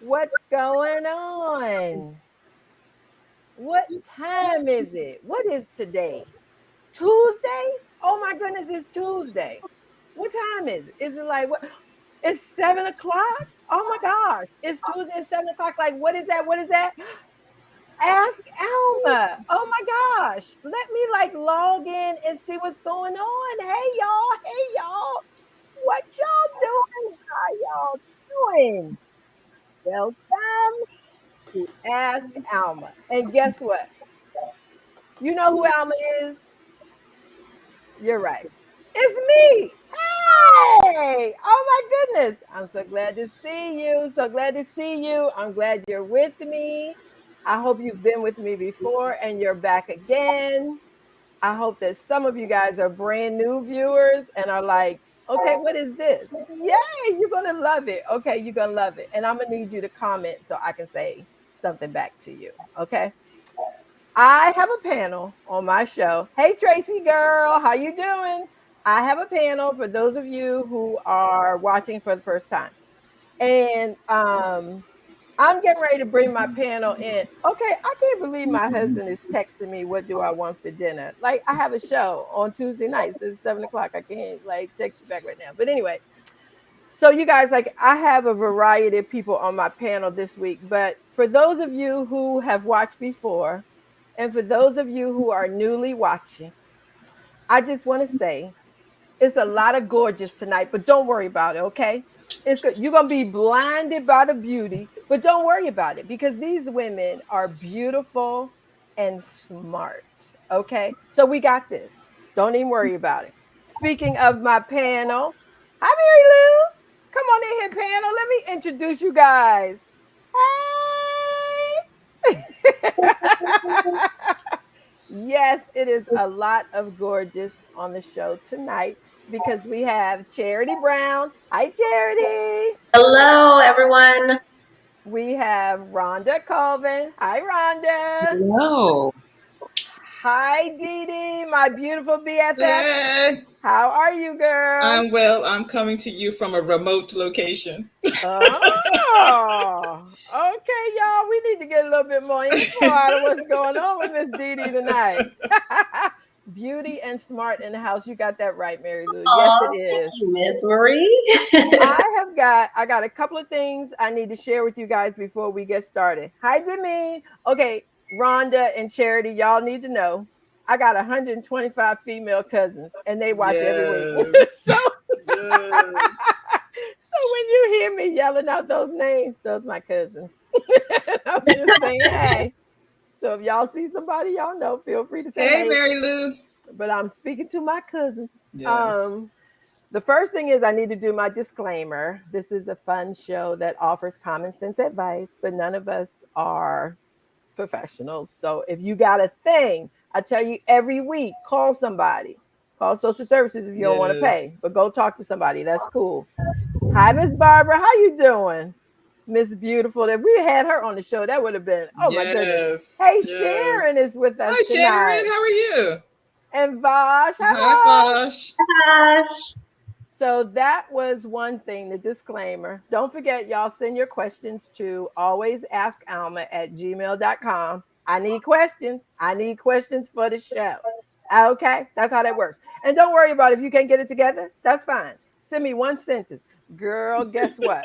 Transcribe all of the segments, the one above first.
What's going on? What time is it? What is today? Tuesday? Oh my goodness, it's Tuesday. What time is it? Is it like what? It's 7 o'clock? Oh my gosh. It's Tuesday at 7 o'clock. Like, what is that? What is that? Ask Alma. Oh my gosh. Let me like log in and see what's going on. Hey y'all. Hey y'all. What y'all doing? How y'all doing? Welcome to Ask Alma. And guess what? You know who Alma is? You're right. It's me. Hey! Oh my goodness. I'm so glad to see you. So glad to see you. I'm glad you're with me. I hope you've been with me before and you're back again. I hope that some of you guys are brand new viewers and are like, okay, what is this? Yay, you're going to love it. Okay, you're going to love it. And I'm going to need you to comment so I can say something back to you. Okay. I have a panel on my show. Hey, Tracy girl, how you doing? I have a panel for those of you who are watching for the first time. And I'm getting ready to bring my panel in. Okay, I can't believe my husband is texting me, what do I want for dinner? Like, I have a show on Tuesday nights. It's 7 o'clock. I can't like text you back right now. But anyway, so you guys, like, I have a variety of people on my panel this week. But for those of you who have watched before, and for those of you who are newly watching, I just want to say it's a lot of gorgeous tonight, but don't worry about it, okay? It's good. You're gonna be blinded by the beauty, but don't worry about it because these women are beautiful and smart. Okay, so we got this. Don't even worry about it. Speaking of my panel, hi Mary Lou. Come on in here, panel. Let me introduce you guys. Hey. Yes, it is a lot of gorgeous on the show tonight because we have Charity Brown. Hi, Charity. Hello, everyone. We have Rhonda Colvin. Hi, Rhonda. Hello. Hi, Dee Dee, my beautiful BFF. Hey, How are you, girl? I'm well. I'm coming to you from a remote location. Oh, okay, y'all. We need to get a little bit more info out of what's going on with Miss Dee Dee tonight. Beauty and smart in the house. You got that right, Mary Lou. Yes, Aw, it thank is. you, Miss Marie. I got a couple of things I need to share with you guys before we get started. Hi, Demi. Okay, Rhonda and Charity, y'all need to know I got 125 female cousins, and they watch every week. Yes. so, Yes. so when you hear me yelling out those names, those my cousins. I'm just saying, hey. So if y'all see somebody y'all know, feel free to say Hey, hey. Mary Lou. But I'm speaking to my cousins. Yes. The first thing is I need to do my disclaimer. This is a fun show that offers common sense advice, but none of us are professionals. So if you got a thing, I tell you every week, call somebody. Call social services if you don't want to Yes. pay, but go talk to somebody. That's cool. Hi, Miss Barbara. How you doing? Miss Beautiful. If we had her on the show, that would have been, oh my goodness. Yes. Hey, Sharon is Yes. with us Hi, tonight. Sharon. How are you? And Vosh. Hi, Hi, Vosh. Vosh. Gosh. So that was one thing, the disclaimer. Don't forget, y'all send your questions to alwaysaskalma@gmail.com. I need questions. I need questions for the show. Okay, that's how that works. And don't worry about it. If you can't get it together, that's fine. Send me one sentence. Girl, guess what?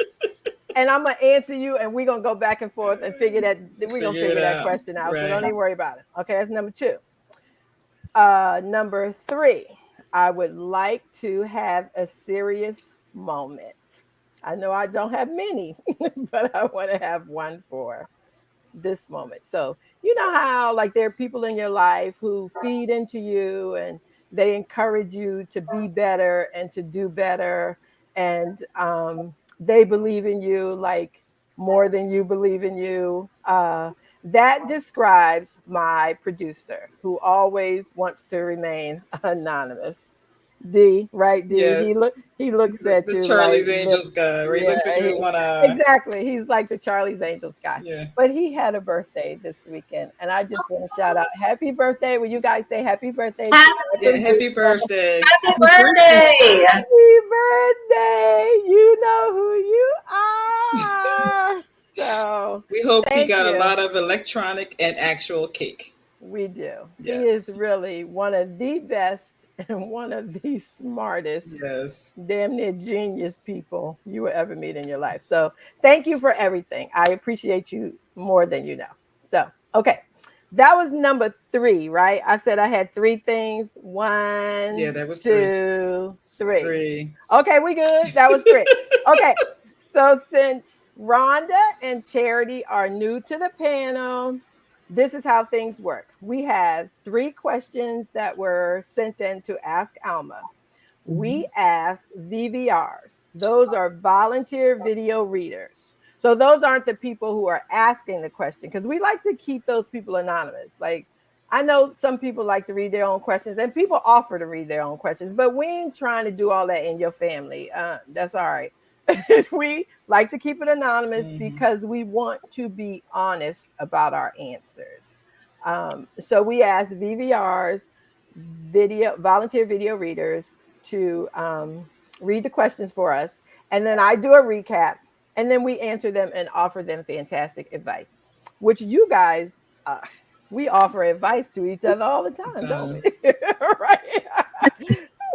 And I'm gonna answer you, and we're gonna go back and forth and Figure it figure that out. question out. So don't Right. even worry about it. Okay, that's number two. Number three, I would like to have a serious moment. I know I don't have many, but I want to have one for this moment. So, you know how, like, there are people in your life who feed into you and they encourage you to be better and to do better. And they believe in you like more than you believe in you. That describes my producer who always wants to remain anonymous. D, right? D. Yes. He He's looks at the you like Charlie's Angels guy, where he yeah, looks at you with one eye. exactly. He's like the Charlie's Angels guy. Yeah. But he had a birthday this weekend, and I just want to shout out happy birthday. Will you guys say happy birthday to Happy our Yeah. producer? Happy birthday. birthday! Happy birthday. You know who you are. So We hope he thank got a you. lot of electronic and actual cake. We do. He is Yes. really one of the best and one of the smartest, Yes. damn near genius people you will ever meet in your life. So thank you for everything. I appreciate you more than you know. So, okay. That was number three, right? I said I had three things. Yeah, One, that was three. two, three. Three. Okay, we good. That was three. Okay. So since Rhonda and Charity are new to the panel, this is how things work. We have three questions that were sent in to ask Alma. We ask VVRs. Those are volunteer video readers. So those aren't the people who are asking the question because we like to keep those people anonymous. Like I know some people like to read their own questions and people offer to read their own questions, but we ain't trying to do all that in your family. That's all right. We like to keep it anonymous Mm-hmm. because we want to be honest about our answers. So we ask VVRs, video volunteer video readers, to read the questions for us, and then I do a recap, and then we answer them and offer them fantastic advice, which you guys, uh, we offer advice to each other all the time, don't Time. we? Right?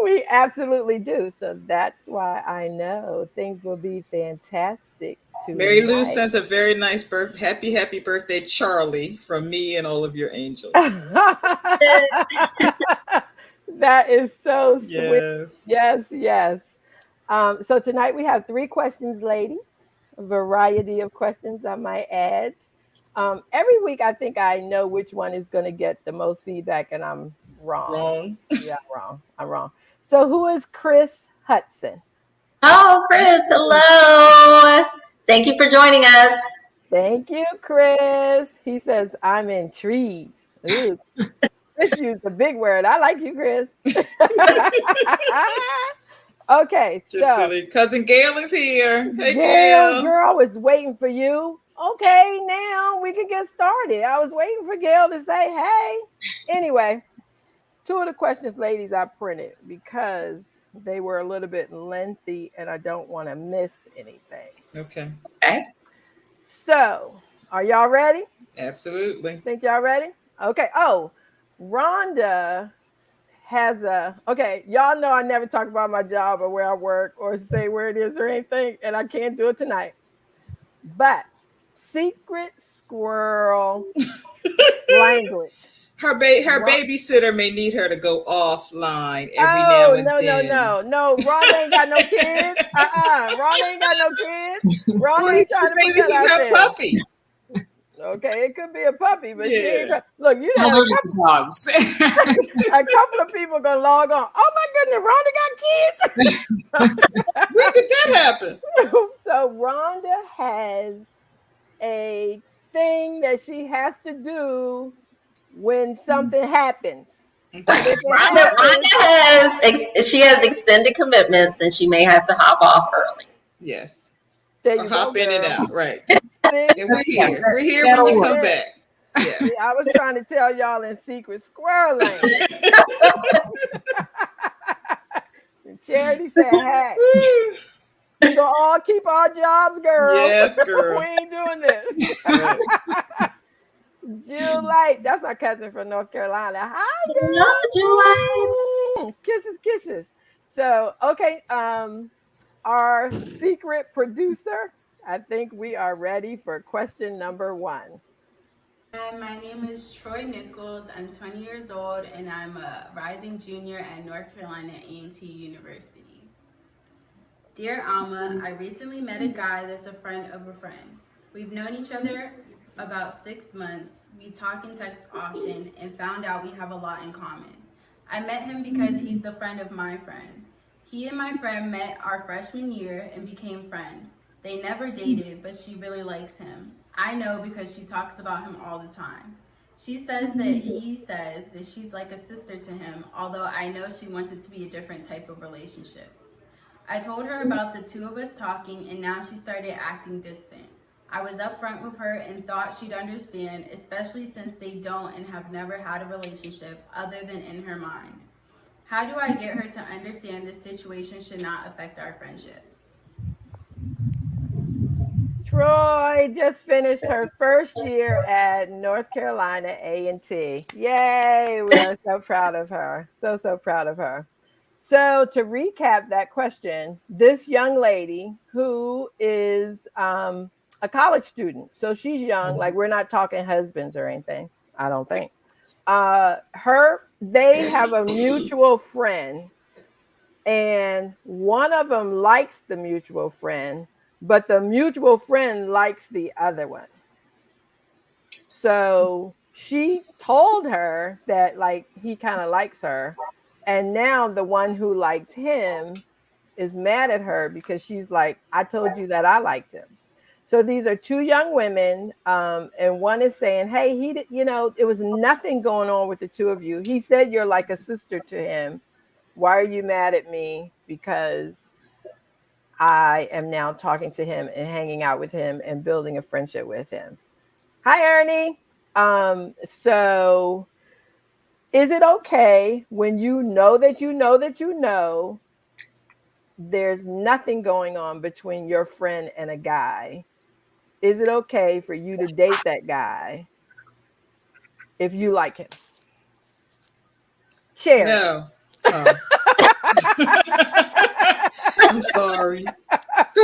We absolutely do. So that's why I know things will be fantastic Mary Lou tonight. sends a very nice happy birthday, Charlie, from me and all of your angels. That is so sweet. Yes. Yes, yes. So tonight we have three questions, ladies. A variety of questions, I might add. Every week, I think I know which one is going to get the most feedback, and I'm wrong. Wrong. Yeah, I'm wrong. I'm wrong. So, who is Chris Hudson? Oh, Chris, hello. Thank you for joining us. Thank you, Chris. He says, I'm intrigued. Ooh, Chris used the big word. I like you, Chris. Okay, Just so silly. Cousin Gail is here. Hey, Gail, Gail. girl, I was waiting for you. Okay, now we can get started. I was waiting for Gail to say, hey. Anyway, two of the questions, ladies, I printed because they were a little bit lengthy and I don't want to miss anything. Okay. Okay. So, are y'all ready? Absolutely. Think y'all ready? Okay. Oh, Rhonda has a okay. Y'all know I never talk about my job or where I work or say where it is or anything, and I can't do it tonight. But secret squirrel language. Her Ron- babysitter may need her to go offline every now oh and no no then. no no! Rhonda ain't got no kids. Rhonda ain't got no kids. Rhonda Well, ain't you're trying to put that babysitting out her there. puppy. Okay, it could be a puppy, but she ain't. Yeah. Look, you had Allergic to dogs. a couple of people gonna log on. Oh my goodness, Rhonda got kids. When did that happen? So Rhonda has a thing that she has to do when something happens. And if it happens, She has extended commitments and she may have to hop off early. Yes. there Or you go, hop in and girl. out. Right. See, And we're Yes, here. We're here when that'll you work. come yeah. back. See, Yes. I was trying to tell y'all in secret squirrel language. Charity said, hey, we gonna all keep our jobs, girl. Yes, We girl. ain't doing this. Right. Jill Light, that's our cousin from North Carolina. Hi, Hello, Juliet. girl. Kisses, kisses. So, okay, our secret producer, I think we are ready for question number one. Hi, my name is Troy Nichols. I'm 20 years old and I'm a rising junior at North Carolina A&T University. Dear Alma, I recently met a guy that's a friend of a friend. We've known each other about 6 months. We talk and text often and found out we have a lot in common. I met him because he's the friend of my friend. He and my friend met our freshman year and became friends. They never dated, but she really likes him. I know because she talks about him all the time. She says that he says that she's like a sister to him, although I know she wants it to be a different type of relationship. I told her about the two of us talking, and now she started acting distant. I was upfront with her and thought she'd understand, especially since they don't and have never had a relationship other than in her mind. How do I get her to understand this situation should not affect our friendship? Troy just finished her first year at North Carolina A&T. Yay! We are so proud of her. So proud of her. So to recap that question, this young lady who is a college student, so she's young, like we're not talking husbands or anything, I don't think. They have a mutual friend, and one of them likes the mutual friend, but the mutual friend likes the other one. So she told her that like he kind of likes her, and now the one who liked him is mad at her because she's like, I told you that I liked him. So these are two young women, and one is saying, hey, it was nothing going on with the two of you. He said you're like a sister to him. Why are you mad at me? Because I am now talking to him and hanging out with him and building a friendship with him. Hi, Ernie. So is it okay when you know that you know that you know there's nothing going on between your friend and a guy? Is it okay for you to date that guy if you like him? Share it. No. Oh. I'm sorry. Go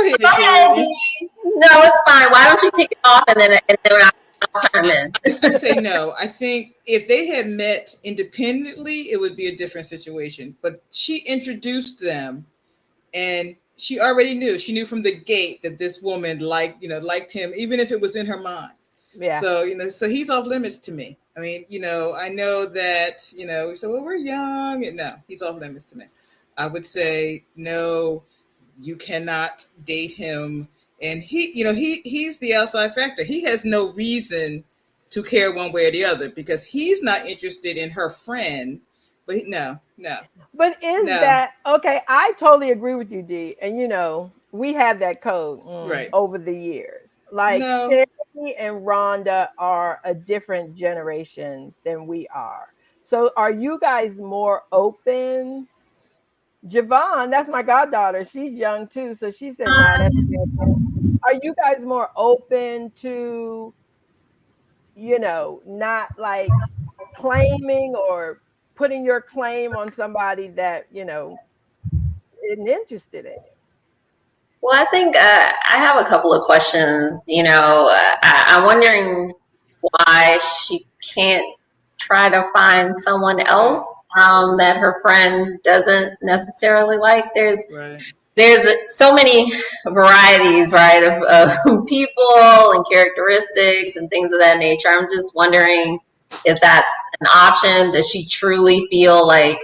ahead, Go ahead, Charity. Dee. No, it's fine. Why don't you kick it off and then I'll chime in. I say no. I think if they had met independently, it would be a different situation. But she introduced them, and she already knew. She knew from the gate that this woman liked him, even if it was in her mind. Yeah. So so he's off limits to me. I mean, I know that we said, well, we're young, and no, he's off limits to me. I would say no. You cannot date him, and he's the outside factor. He has no reason to care one way or the other because he's not interested in her friend. But no. But is that okay? I totally agree with you, Dee. And we have that code Right. over the years. Like No. Terry and Rhonda are a different generation than we are. So are you guys more open? Javon, that's my goddaughter. She's young too. So she said, no, that's are you guys more open to, not like claiming or putting your claim on somebody that, isn't interested in you? Well, I think I have a couple of questions. I'm wondering why she can't try to find someone else that her friend doesn't necessarily like. There's so many varieties, right, of people and characteristics and things of that nature. I'm just wondering if that's an option. Does she truly feel like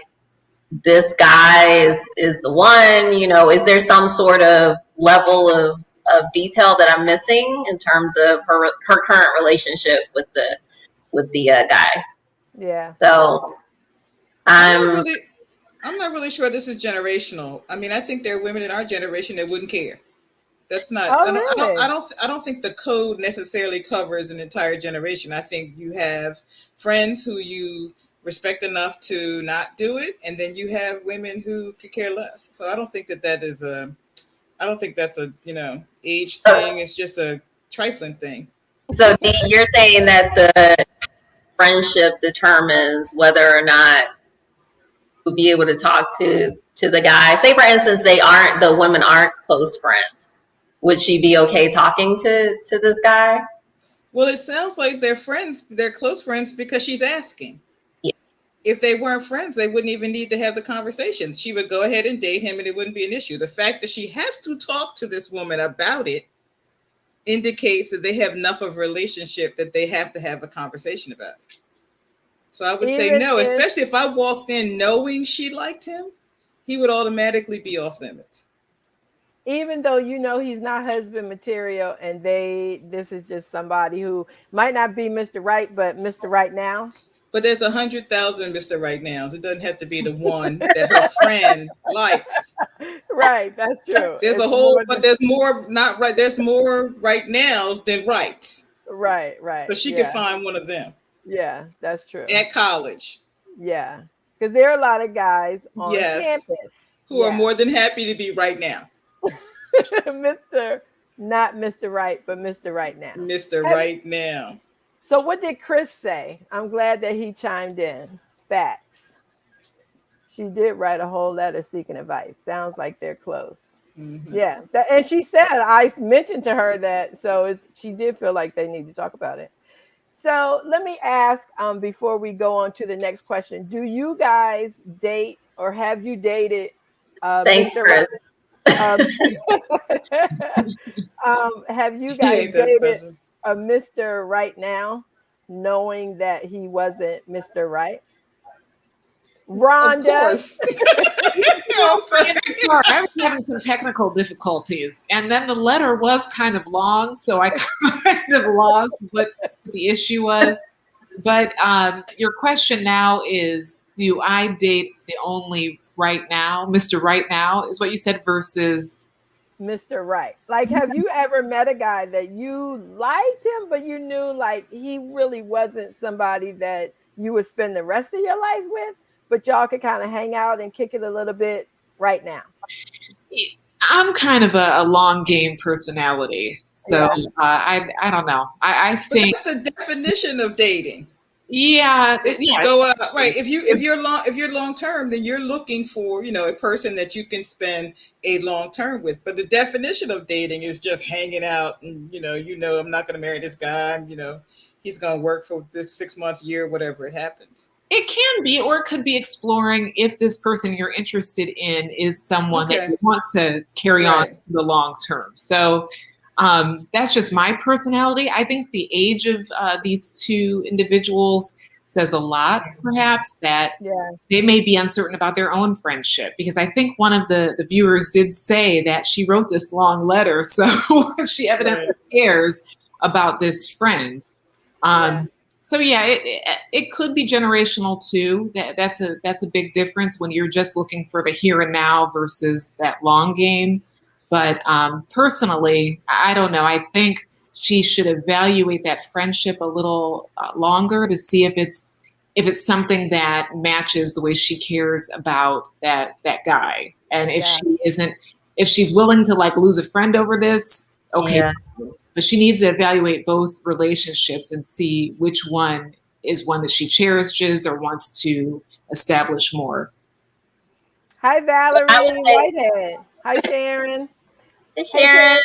this guy is the one? Is there some sort of level of detail that I'm missing in terms of her current relationship with the guy? Yeah. So I'm not really sure this is generational. I mean, I think there are women in our generation that wouldn't care. That's not. Oh, really? I don't think the code necessarily covers an entire generation. I think you have friends who you respect enough to not do it, and then you have women who could care less. So I don't think that is a. I don't think that's a age thing. It's just a trifling thing. So Dee, you're saying that the friendship determines whether or not you'll be able to talk to the guy. Say for instance, the women aren't close friends. Would she be okay talking to this guy? Well, it sounds like they're friends. They're close friends because she's asking. Yeah. If they weren't friends, they wouldn't even need to have the conversation. She would go ahead and date him and it wouldn't be an issue. The fact that she has to talk to this woman about it indicates that they have enough of a relationship that they have to have a conversation about it. So I would say no, especially if I walked in knowing she liked him, he would automatically be off limits. even though you know he's not husband material, and this is just somebody who might not be Mr. Right, but Mr. Right now. But there's 100,000 Mr. Right Nows. It doesn't have to be the one that her friend likes. Right, that's true. There's a It's whole, more but than there's more not right. There's more right nows than rights. right. So she could Yeah, find one of them yeah, that's true. at college. Yeah, because there are a lot of guys on Yes, campus. who are Yeah, more than happy to be right now, Mr. Not Mr. Right, but Mr. Right now. Mr. Have, Right Now. so, what did Chris say? I'm glad that he chimed in. Facts. She did write a whole letter seeking advice. Sounds like they're close. Mm-hmm. Yeah, and she said I mentioned to her that, so she did feel like they need to talk about it. So let me ask, before we go on to the next question, do you guys date, or have you dated Thanks, Mr. Chris. Um, have you He guys ain't that dated special. a Mr. Right now, knowing that he wasn't Mr. Right? Of Rhonda. course. Well, I'm sorry. I was having some technical difficulties, and then the letter was kind of long, so I kind of lost what the issue was. But your question now is, do I date the only right now, Mr. Right Now, is what you said, versus Mr. Right. Like, have you ever met a guy that you liked him, but you knew like he really wasn't somebody that you would spend the rest of your life with, but y'all could kind of hang out and kick it a little bit right now? I'm kind of a long game personality, so Yeah. I don't know. I But think that's the definition of dating. yeah, Is to yeah. go out, right? If you're long term, then you're looking for, a person that you can spend a long term with. But the definition of dating is just hanging out, and I'm not going to marry this guy. He's going to work for this 6 months, year, whatever it happens. It can be, or it could be exploring if this person you're interested in is someone that Okay, you want to carry on right, the long term. So that's just my personality. I think the age of these two individuals says a lot, perhaps, that Yeah. they may be uncertain about their own friendship. Because I think one of the viewers did say that she wrote this long letter, so she evidently right. cares about this friend. Yeah. So yeah, it could be generational too. That's a big difference when you're just looking for the here and now versus that long game. But personally, I don't know. I think she should evaluate that friendship a little longer to see if it's something that matches the way she cares about that guy. And if Yeah. she isn't, if she's willing to like lose a friend over this, okay. Yeah. But she needs to evaluate both relationships and see which one is one that she cherishes or wants to establish more. Hi, Valerie I would say, Whitehead. Hi, Sharon. hey, Hey, Sharon.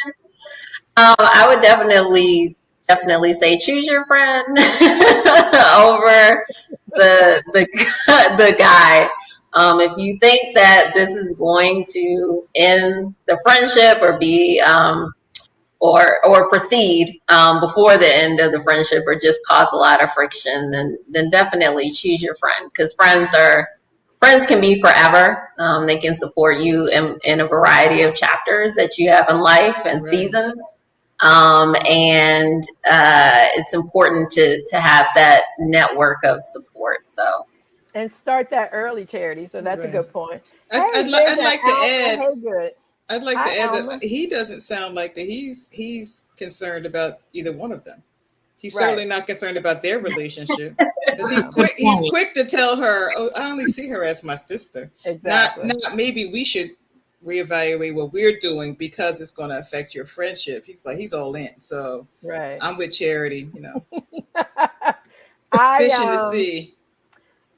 I would definitely say choose your friend over the guy. If you think that this is going to end the friendship or be or proceed before the end of the friendship or just cause a lot of friction, then definitely choose your friend, because friends can be forever. They can support you in a variety of chapters that you have in life and Right. seasons. And it's important to have that network of support. So And start that early, Charity. So that's a Right. good point. I'd, Hey, I'd, li- there's I'd an like to Alma. add. Hey, good. I'd like to Hi, add Alma. that he doesn't sound like that. He's concerned about either one of them. He's Right. certainly not concerned about their relationship, because No. he's quick to tell her, "Oh, I only see her as my sister." Exactly. Not maybe we should reevaluate what we're doing because it's going to affect your friendship. He's all in. So Right. I'm with Charity. I Fish in the sea.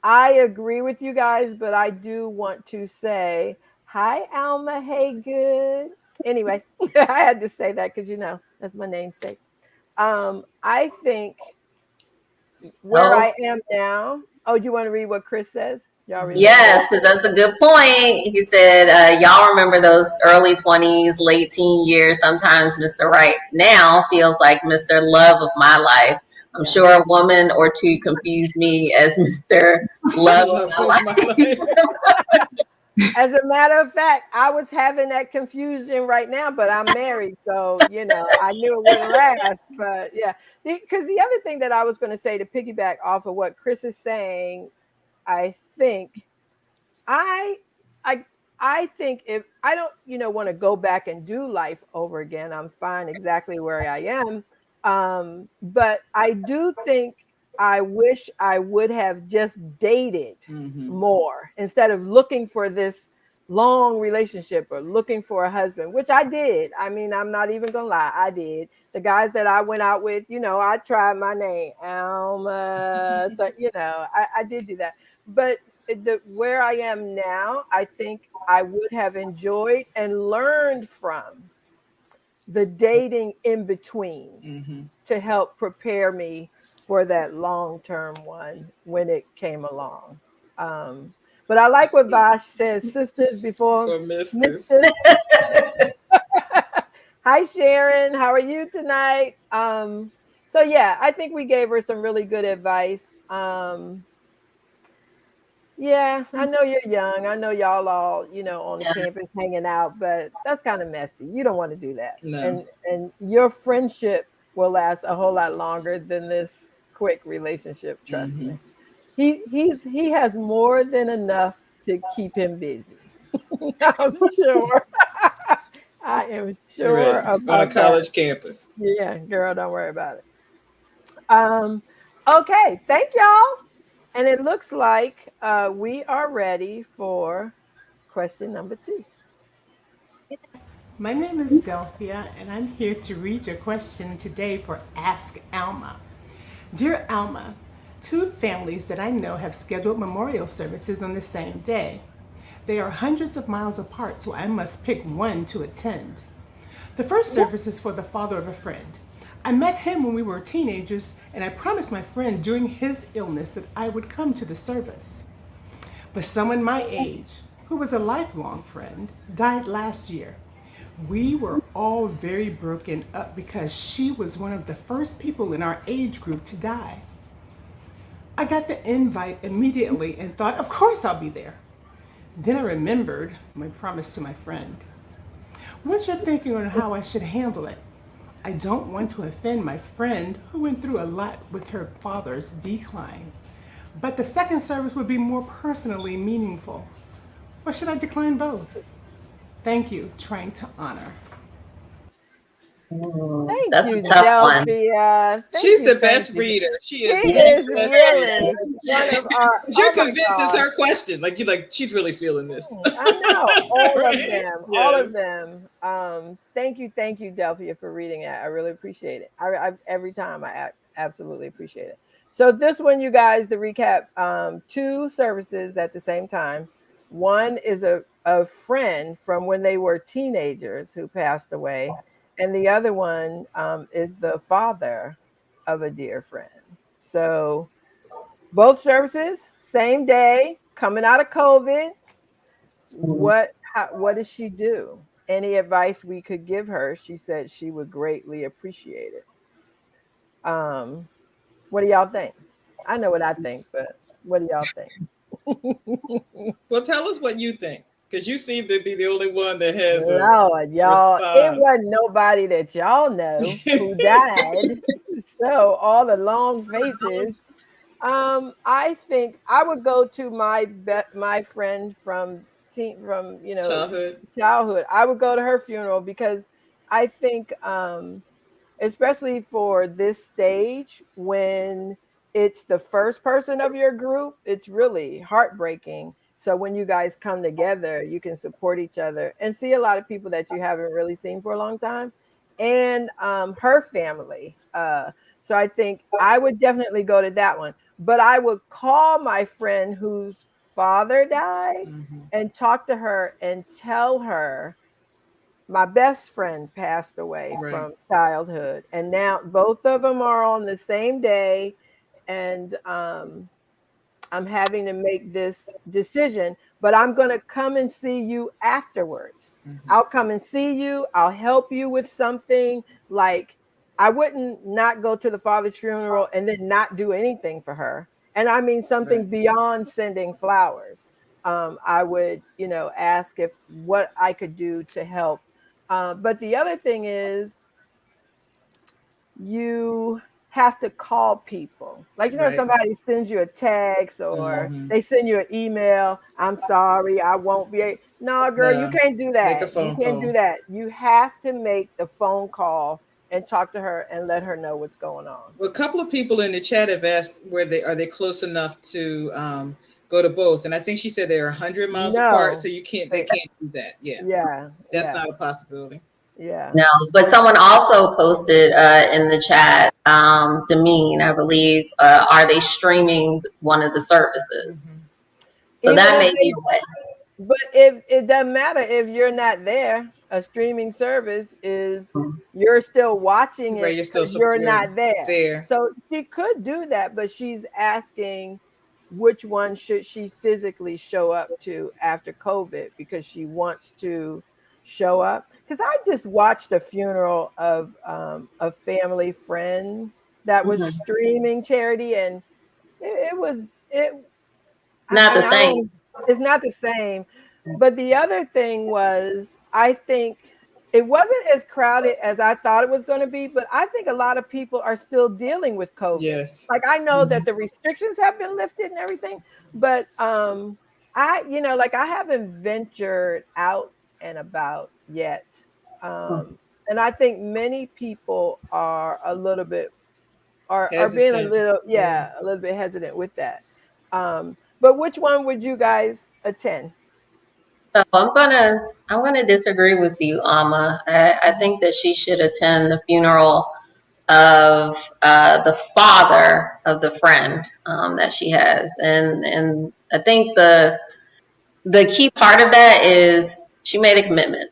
I agree with you guys, but I do want to say hi, Alma. Hey, good. Anyway, I had to say that because that's my namesake. I think where I am now. Oh, you want to read what Chris says? Y'all remember? yes, because that's a good point. He said, y'all remember those early 20s, late teen years. Sometimes Mr. Right Now feels like Mr. Love of my life. I'm Yeah. sure a woman or two confuse me as Mr. Love of Love my of life. my life. As a matter of fact, I was having that confusion right now, but I'm married, so I knew it wouldn't last. But yeah, because the other thing that I was going to say to piggyback off of what Chris is saying, I think I I I think if I don't, want to go back and do life over again, I'm fine exactly where I am. But I do think I wish I would have just dated Mm-hmm. more instead of looking for this long relationship or looking for a husband, which I did. I mean, I'm not even gonna lie, I did. The guys that I went out with, I tried my name, Alma. So, I did do that. But where I am now, I think I would have enjoyed and learned from the dating in betweens Mm-hmm. to help prepare me for that long term one when it came along. Um, but I like what Vash says, sisters before For Misters. misters. Hi Sharon, how are you tonight? So yeah, I think we gave her some really good advice. Yeah, I know you're young. I know y'all all, on the Yeah. campus hanging out, but that's kind of messy. You don't want to do that. No. And your friendship will last a whole lot longer than this quick relationship, trust Mm-hmm. me. He has more than enough to keep him busy. I'm sure. I am sure Right. On a about that. college campus. Yeah, girl, don't worry about it. Um, okay, thank y'all. And it looks like we are ready for question number 2. My name is Delphia, and I'm here to read your question today for Ask Alma. Dear Alma, two families that I know have scheduled memorial services on the same day. They are hundreds of miles apart, so I must pick one to attend. The first service is for the father of a friend. I met him when we were teenagers, and I promised my friend during his illness that I would come to the service. But someone my age, who was a lifelong friend, died last year. We were all very broken up because she was one of the first people in our age group to die. I got the invite immediately and thought, of course I'll be there. Then I remembered my promise to my friend. What's your thinking on how I should handle it? I don't want to offend my friend who went through a lot with her father's decline. But the second service would be more personally meaningful. Or should I decline both? Thank you, trying to honor. Thank That's a you, tough one. Delphia. Thank She's you, the thank best you. reader. She She is Yes. the is best reader. really one of our, You're oh my convinced it's gosh. her question. Like you like she's really feeling this. I know all of Right? them, all of Yes. them. Thank you, Delphia, for reading it. I really appreciate it. Every time absolutely appreciate it. So this one, you guys, the recap: two services at the same time. One is a friend from when they were teenagers who passed away, and the other one is the father of a dear friend. So both services, same day, coming out of COVID. What does she do? Any advice we could give her? She said she would greatly appreciate it. What do y'all think? I know what I think, but what do y'all think? Well, tell us what you think, because you seem to be the only one that has a Lord, y'all, it response. wasn't nobody that y'all know who died. So all the long faces. I think I would go to my friend from Childhood. childhood. I would go to her funeral because I think especially for this stage when it's the first person of your group, it's really heartbreaking. So when you guys come together, you can support each other and see a lot of people that you haven't really seen for a long time, and her family. So I think I would definitely go to that one. But I would call my friend whose father died Mm-hmm. and talk to her and tell her my best friend passed away Right. from childhood, and now both of them are on the same day, and I'm having to make this decision, but I'm going to come and see you afterwards. Mm-hmm. I'll come and see you. I'll help you with something. Like, I wouldn't not go to the father's funeral and then not do anything for her. And I mean Right. something beyond sending flowers. I would, ask if what I could do to help. But the other thing is, you have to call people. Like, Right. somebody sends you a text or Hmm. they send you an email. I'm sorry, I won't be. No, girl, you No, can't do make a that. You phone can't do call. that. You have to make the phone call and talk to her and let her know what's going on. Well, a couple of people in the chat have asked where they are they close enough to go to both, and I think she said they're 100 miles apart, so No. you can't. They They- can't do that. Yeah, Yeah, that's yeah, not a possibility. yeah. No, but someone also posted in the chat, Demean, I believe, are they streaming one of the services? Hmm. So Even that if may be they a way. But if it doesn't matter if you're not there, a streaming service is you're still watching Right, it you're still because you're you're not there. there. So she could do that, but she's asking which one should she physically show up to after COVID because she wants to show up. Because I just watched a funeral of a family friend that was Mhm. streaming charity, and it was it It's not the I same. don't. It's not the same. But the other thing was, I think it wasn't as crowded as I thought it was going to be. But I think a lot of people are still dealing with COVID. Yes. Like, I know that Mhm. the restrictions have been lifted and everything, but like, I haven't ventured out and about yet. And I think many people are a little bit are being a Hesitant. little, Yeah. yeah, a little bit hesitant with that. But which one would you guys attend? So I'm gonna disagree with you, Alma. I think that she should attend the funeral of the father of the friend that she has, and I think the key part of that is she made a commitment,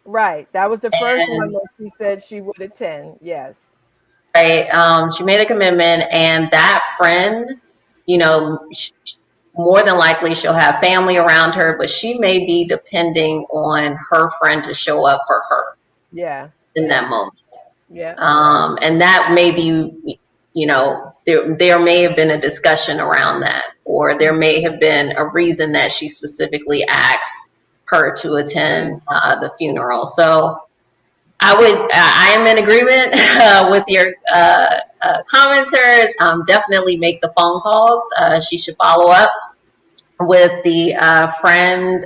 Right, that was the first one and that she said she would attend. Yes. right, she made a commitment, and that friend, you know, more than likely she'll have family around her, but she may be depending on her friend to show up for her Yeah. in that Yeah. moment. Yeah. And that may be, there may have been a discussion around that, or there may have been a reason that she specifically asked her to Right. attend the funeral. So I am in agreement with your commenters. Definitely make the phone calls. She should follow up with the friend's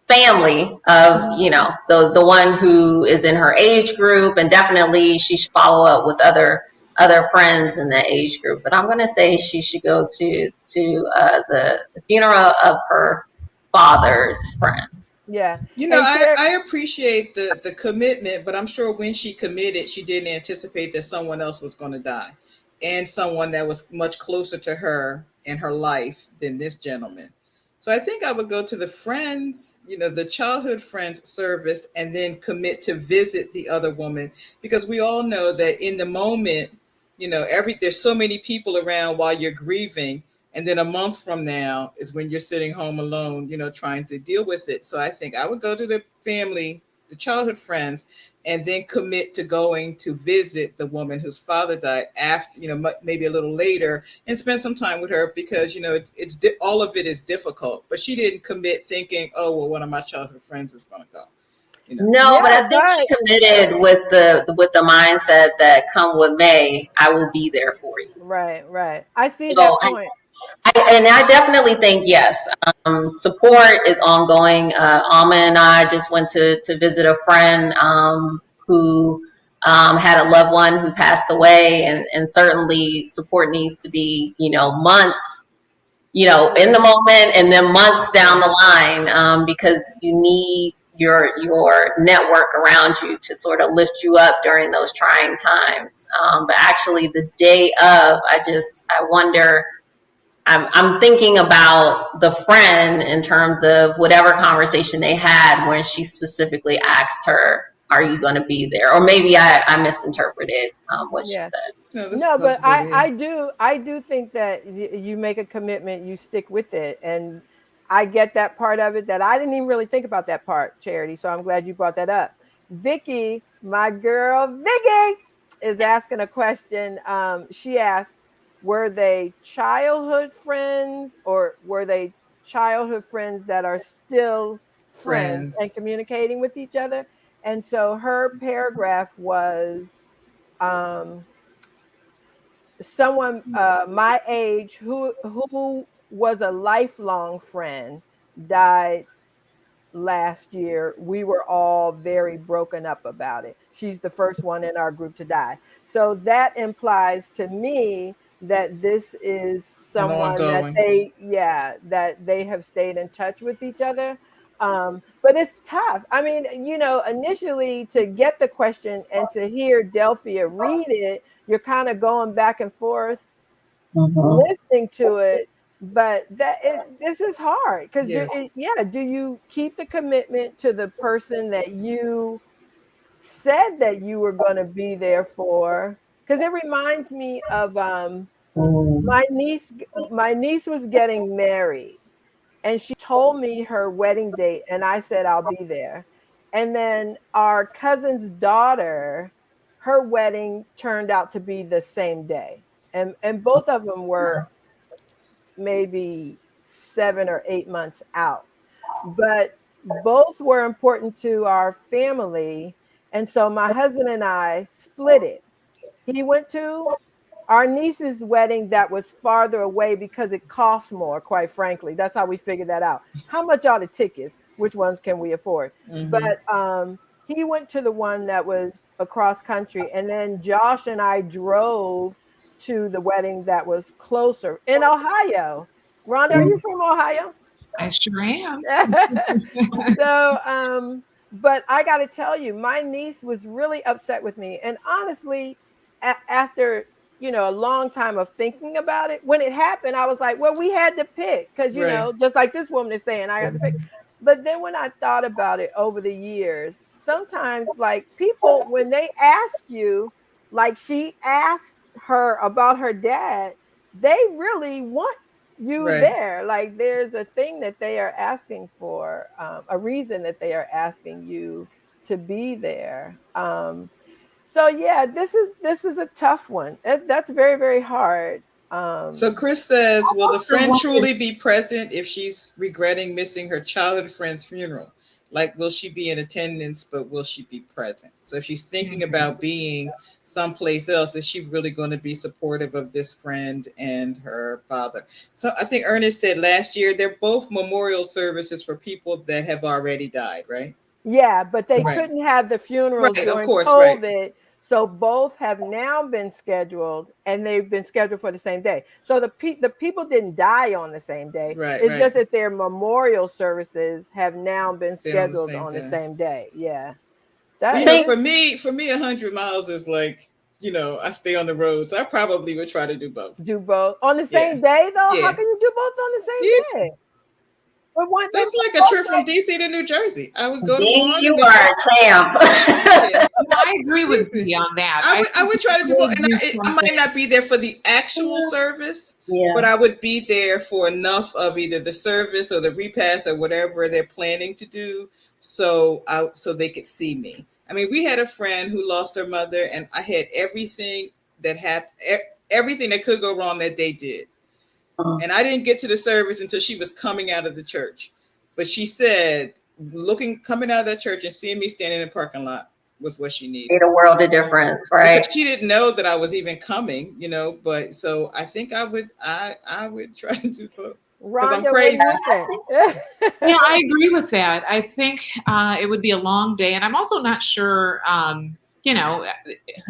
family of, Mhm. the one who is in her age group, and definitely she should follow up with other friends in that age group. But I'm going to say she should go to the funeral of her father's friend. Yeah. You know, And Cher, I appreciate the commitment, but I'm sure when she committed, she didn't anticipate that someone else was going to die, and someone that was much closer to her in her life than this gentleman. So I think I would go to the friends, the childhood friends service, and then commit to visit the other woman, because we all know that in the moment, there's so many people around while you're grieving, and then a month from now is when you're sitting home alone, trying to deal with it. So I think I would go to the family, the childhood friends, and then commit to going to visit the woman whose father died after, maybe a little later, and spend some time with her, because all of it is difficult. But she didn't commit thinking, oh well, one of my childhood friends is going to go. you know No, but yeah, I think she right, committed with the mindset that come what may, I will be there for you. right, right. I see So that point. I definitely think yes. Support is ongoing. Alma and I just went to visit a friend who had a loved one who passed away, and certainly support needs to be, months, in the moment, and then months down the line, because you need your network around you to sort of lift you up during those trying times. But actually, the day of, I wonder. I'm thinking about the friend in terms of whatever conversation they had when she specifically asked her, "Are you going to be there?" Or maybe I misinterpreted what she Yeah. said. No, that's a No, but I possibility. I do I do think that you make a commitment, you stick with it, and I get that part of it. That I didn't even really think about that part, Charity. So I'm glad you brought that up. Vicky, my girl, Vicky is asking a question. She asked, were they childhood friends, or were they childhood friends that are still friends and Friends. communicating with each other? And so her paragraph was, um, someone my age who was a lifelong friend died last year. We were all very broken up about it. She's the first one in our group to die. So that implies to me that this is And someone that ongoing. that they have stayed in touch with each other. But it's tough. I mean, initially to get the question and to hear Delphia read it, you're kind of going back and forth Mm-hmm. listening to it. But this is hard because Yes. do you keep the commitment to the person that you said that you were going to be there for? Because it reminds me of Mm-hmm. my niece was getting married, and she told me her wedding date, and I said I'll be there. And then our cousin's daughter, her wedding turned out to be the same day, and both of them were maybe 7 or 8 months out. But both were important to our family. And so my husband and I split it. He went to our niece's wedding that was farther away because it costs more, quite frankly. That's how we figured that out. How much are the tickets? Which ones can we afford? Mm-hmm. But he went to the one that was across country. And then Josh and I drove to the wedding that was closer in Ohio. Rhonda, are you from Ohio? I sure am. So, but I got to tell you, my niece was really upset with me. And honestly, after, a long time of thinking about it, when it happened, I was like, well, we had to pick because, Right. just like this woman is saying, I have to pick. But then when I thought about it over the years, sometimes like people, when they ask you, like she asked her about her dad, they really want you Right. there. Like there's a thing that they are asking for, a reason that they are asking you to be there. So yeah, this is a tough one. That's very, very hard. So um Chris says, will the Also friend wondered, truly be present if she's regretting missing her childhood friend's funeral? Like, will she be in attendance, but will she be present? So if she's thinking about being someplace else, is she really going to be supportive of this friend and her father? So I think Ernest said last year they're both memorial services for people that have already died, right? Yeah, but they Right. couldn't have the funerals Right. Of during course. Right. COVID. So both have now been scheduled, and they've been scheduled for the same day. So the people didn't die on the same day. Right. It's Right. just that their memorial services have now been Been on the scheduled same on the day. same day. Yeah. Well, That I is think for me, 100 miles is like, I stay on the road, so I probably would try to do both. do both on the Yeah, same day though. How yeah, can you do both on the yeah. same day? But one, but That's like a both trip from DC to New Jersey. I would go to Dee, one you and then are a champ. yeah, No, I agree with easy. Dee on that. I think would if try to you do both, could and do I something. might not be there for the actual service, Yeah. but I would be there for enough of either the service or the repast or whatever they're planning to do, so they could see me. I mean, we had a friend who lost her mother, and I had everything that happened, everything that could go wrong that day did. And I didn't get to the service until she was coming out of the church. But she said, coming out of that church and seeing me standing in the parking lot was what she needed. Made a world of difference, Because right? she didn't know that I was even coming, but so I think I would try to do both. Because I'm Rhonda, what do crazy. you think? Yeah, I agree with that. I think it would be a long day, and I'm also not sure, you know,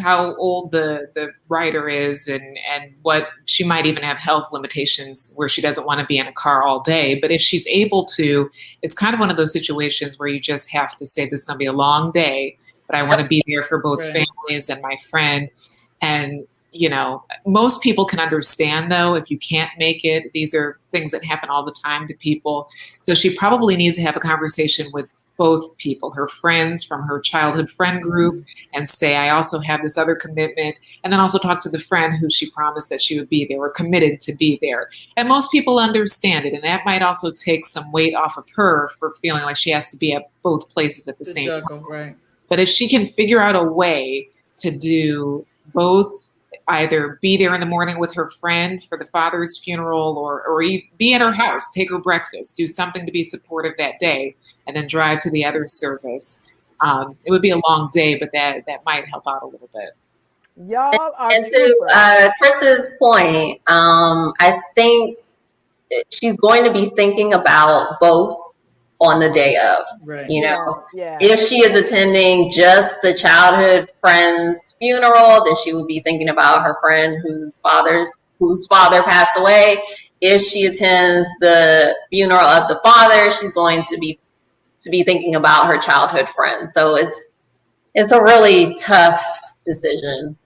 how old the writer is, and what she might even have health limitations where she doesn't want to be in a car all day. But if she's able to, it's kind of one of those situations where you just have to say, "This is going to be a long day, but I want to be there for both Right. families and my friend." And most people can understand, though, if you can't make it. These are things that happen all the time to people. So she probably needs to have a conversation with both people, her friends from her childhood friend group, and say, I also have this other commitment. And then also talk to the friend who she promised that she would be there or committed to be there. And most people understand it. And that might also take some weight off of her for feeling like she has to be at both places at the The same time. juggle, right. But if she can figure out a way to do both either be there in the morning with her friend for the father's funeral, or be at her house, take her breakfast, do something to be supportive that day, and then drive to the other service. It would be a long day, but that might help out a little bit. Y'all are And troopers. to Chris's point, I think she's going to be thinking about both on the day of. Right. You know, Yeah. if she is attending just the childhood friend's funeral, then she would be thinking about her friend whose father passed away. If she attends the funeral of the father, she's going to be thinking about her childhood friend. So it's a really tough decision.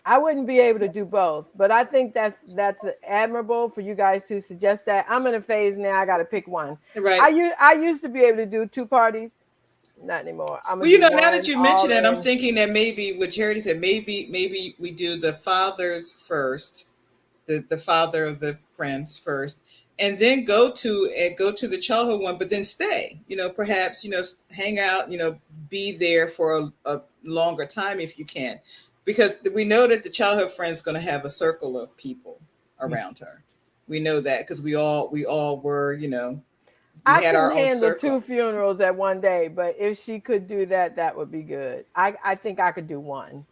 I wouldn't be able to do both, but I think that's admirable for you guys to suggest that. I'm in a phase now. I got to pick one. Right. I used to be able to do 2 parties. Not anymore. Well, you know, now that you mention it, I'm thinking that maybe what Charity said, maybe we do the fathers first, the father of the friends first, and then go to the childhood one, but then stay. You know, perhaps hang out. Be there for a longer time if you can, because we know that the childhood friend's going to have a circle of people around her. We know that because we all were, I had can our own handle circle. 2 funerals at one day, but if she could do that, that would be good. I think I could do one,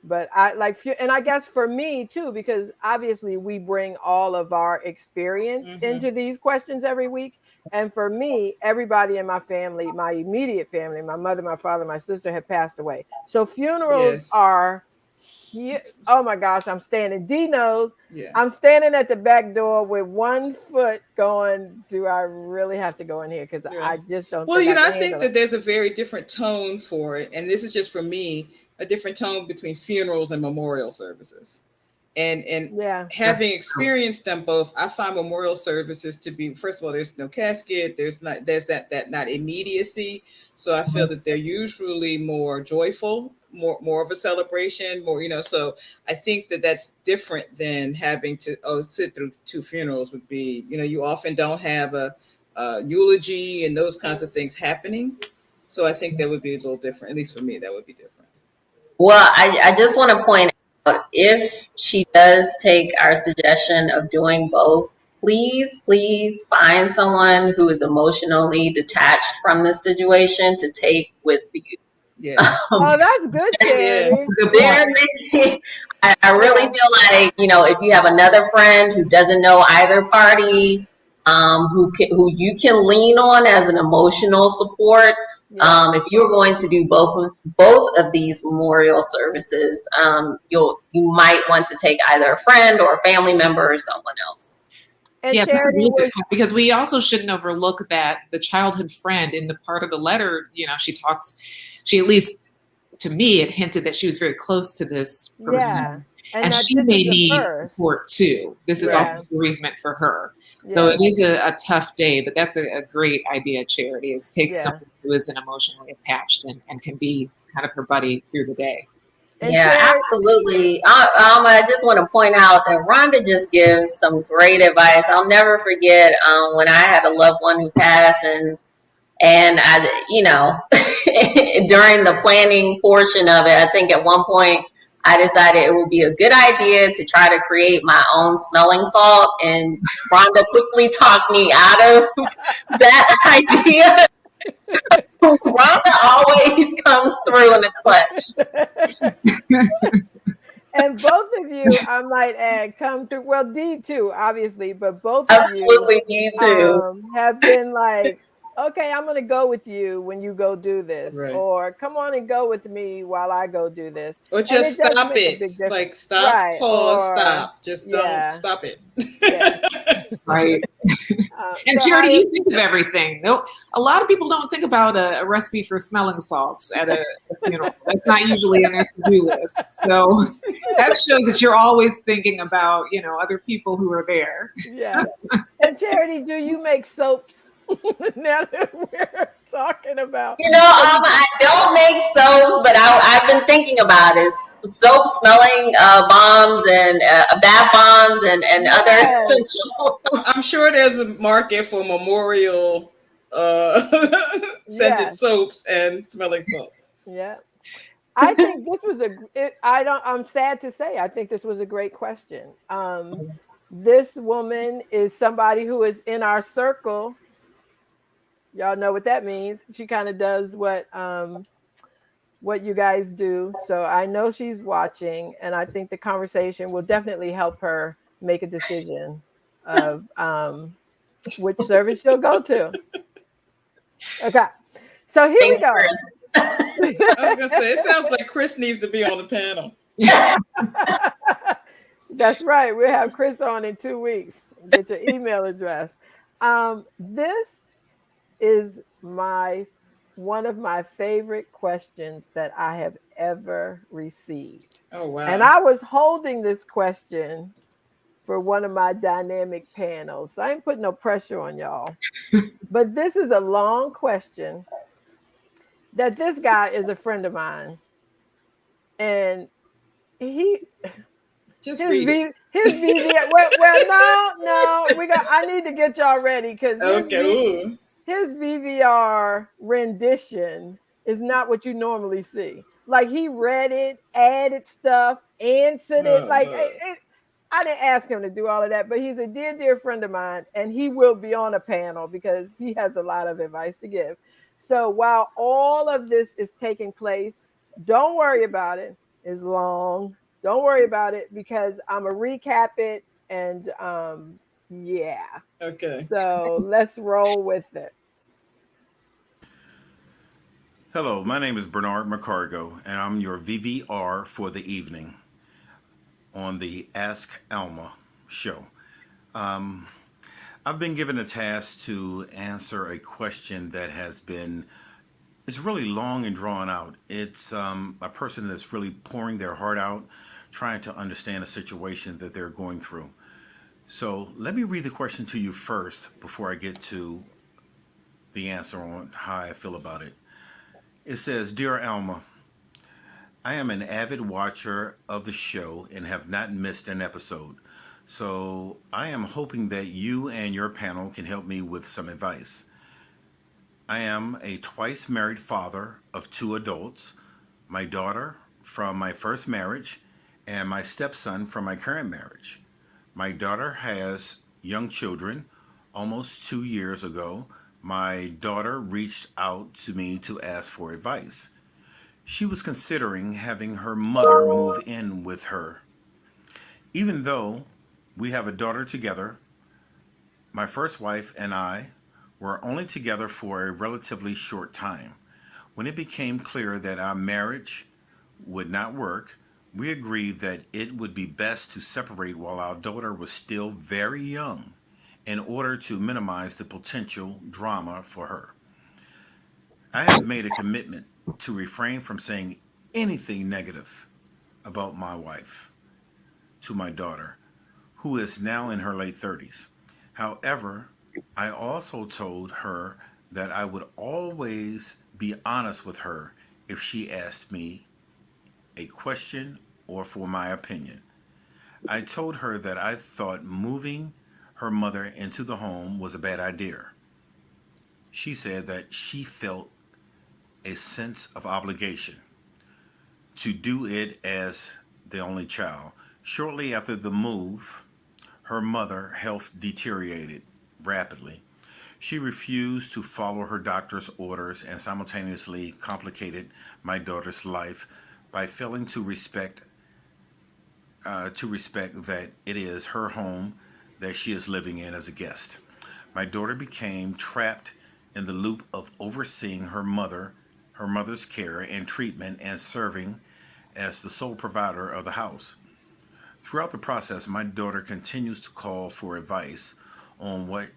but and I guess for me too, because obviously we bring all of our experience into these questions every week. And for me, everybody in my family, my immediate family, my mother, my father, my sister have passed away. So funerals are here. Oh my gosh, I'm standing. D knows. Yeah. I'm standing at the back door with 1 foot going, do I really have to go in here? Because I just don't I think that there's a very different tone for it. And this is just for me, a different tone between funerals and memorial services. And having experienced them both, I find memorial services to be, first of all, there's no casket, there's that not immediacy. So I feel that they're usually more joyful, more of a celebration, more, so I think that that's different than having to sit through 2 funerals would be, you often don't have a eulogy and those kinds of things happening. So I think that would be a little different. At least for me, that would be different. Well, I just want to point out, if she does take our suggestion of doing both, please find someone who is emotionally detached from the situation to take with you. Yeah. Oh, that's good, Charity. I really feel like, if you have another friend who doesn't know either party, who you can lean on as an emotional support. If you're going to do both of these memorial services, you might want to take either a friend or a family member or someone else. And yeah, Charity because we also shouldn't overlook that the childhood friend in the part of the letter, she at least to me, it hinted that she was very close to this person. Yeah. And she may need support too. This is also bereavement for her. Yeah. So it is a tough day, but that's a great idea, Charity, is take someone who isn't emotionally attached and can be kind of her buddy through the day. And absolutely. I just want to point out that Rhonda just gives some great advice. I'll never forget when I had a loved one who passed, and I, during the planning portion of it, I think at one point I decided it would be a good idea to try to create my own smelling salt, and Rhonda quickly talked me out of that idea. Rhonda always comes through in the clutch. And both of you, I might add, come through. Well, D too, obviously, but both Absolutely, of you D too. have been like, okay, I'm going to go with you when you go do this, or come on and go with me while I go do this, or just stop it. Like stop, pause, stop. Just don't stop it. Right. And Charity, you think of everything. A lot of people don't think about a recipe for smelling salts at a funeral. That's not usually on their to-do list. So that shows that you're always thinking about, other people who are there. Yeah. And Charity, do you make soaps? Now that we're talking about, I don't make soaps, but I've been thinking about it. Soap smelling bombs and bath bombs and other essential. I'm sure there's a market for memorial scented soaps and smelling salts. Yeah. I think this was I don't. I'm sad to say. I think this was a great question. This woman is somebody who is in our circle. Y'all know what that means. She kind of does what you guys do. So I know she's watching, and I think the conversation will definitely help her make a decision of which service she'll go to. Okay, so here we Thanks, go. Chris. I was gonna say it sounds like Chris needs to be on the panel. That's right. We'll have Chris on in 2 weeks. Get your email address. This is my one of my favorite questions that I have ever received. Oh And wow. I was holding this question for one of my dynamic panels. So I ain't putting no pressure on y'all. But this is a long question that this guy is a friend of mine. And he Just read it. his VV no, I need to get y'all ready because Okay. Ooh. his VVR rendition is not what you normally see. Like he read it, added stuff, answered it. Oh Like Lord. I didn't ask him to do all of that, but he's a dear, dear friend of mine, and he will be on a panel because he has a lot of advice to give. So while all of this is taking place, don't worry about it. It's long. Don't worry about it because I'm gonna recap it and yeah. Okay. So let's roll with it. Hello, my name is Bernard McCargo, and I'm your VVR for the evening on the Ask Alma show. Um, I've been given a task to answer a question that has been it's really long and drawn out. It's a person that's really pouring their heart out, trying to understand a situation that they're going through. So let me read the question to you first before I get to the answer on how I feel about it. It says, "Dear Alma, I am an avid watcher of the show and have not missed an episode. So I am hoping that you and your panel can help me with some advice. I am a twice married father of two adults, my daughter from my first marriage and my stepson from my current marriage. My daughter has young children. Almost 2 years ago, my daughter reached out to me to ask for advice. She was considering having her mother move in with her. Even though we have a daughter together, my first wife and I were only together for a relatively short time. When it became clear that our marriage would not work, we agreed that it would be best to separate while our daughter was still very young in order to minimize the potential drama for her. I have made a commitment to refrain from saying anything negative about my wife to my daughter, who is now in her late 30s. However, I also told her that I would always be honest with her if she asked me a question or for my opinion. I told her that I thought moving her mother into the home was a bad idea. She said that she felt a sense of obligation to do it as the only child. Shortly after the move, her mother health deteriorated rapidly. She refused to follow her doctor's orders and simultaneously complicated my daughter's life by failing to respect that it is her home that she is living in as a guest. My daughter became trapped in the loop of overseeing her mother's care and treatment, and serving as the sole provider of the house. Throughout the process, my daughter continues to call for advice on what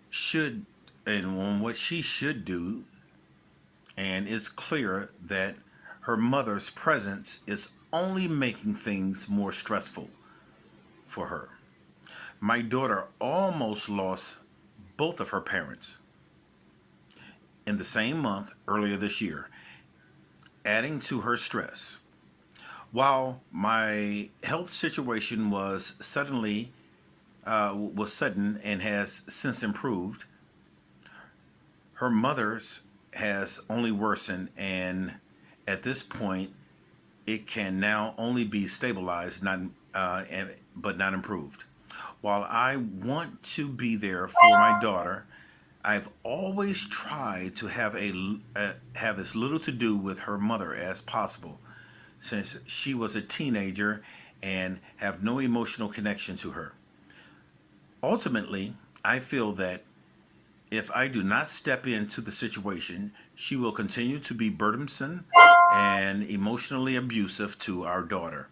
should and on what she should do, and it's clear that her mother's presence is only making things more stressful for her. My daughter almost lost both of her parents in the same month earlier this year, adding to her stress. While my health situation was sudden and has since improved, her mother's has only worsened, and At this point, it can now only be stabilized, but not improved. While I want to be there for my daughter, I've always tried to have as little to do with her mother as possible, since she was a teenager and have no emotional connection to her. Ultimately, I feel that if I do not step into the situation, she will continue to be burdensome and emotionally abusive to our daughter,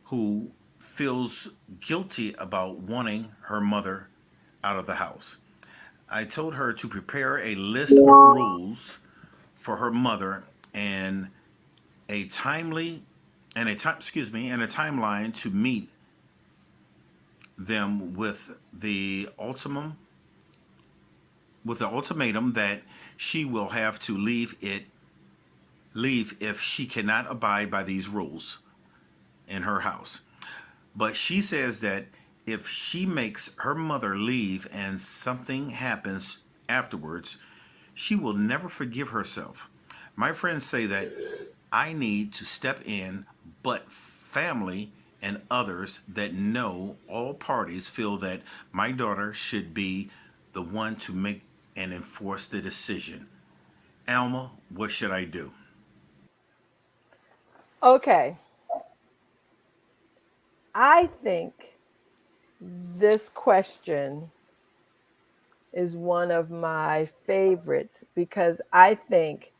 who feels guilty about wanting her mother out of the house. I told her to prepare a list of rules for her mother and a timely and a timeline to meet them with the ultimatum that she will have to leave if she cannot abide by these rules in her house. But she says that if she makes her mother leave and something happens afterwards, she will never forgive herself. My friends say that I need to step in, but family and others that know all parties feel that my daughter should be the one to make and enforce the decision. Alma, what should I do? Okay, I think this question is one of my favorites because I think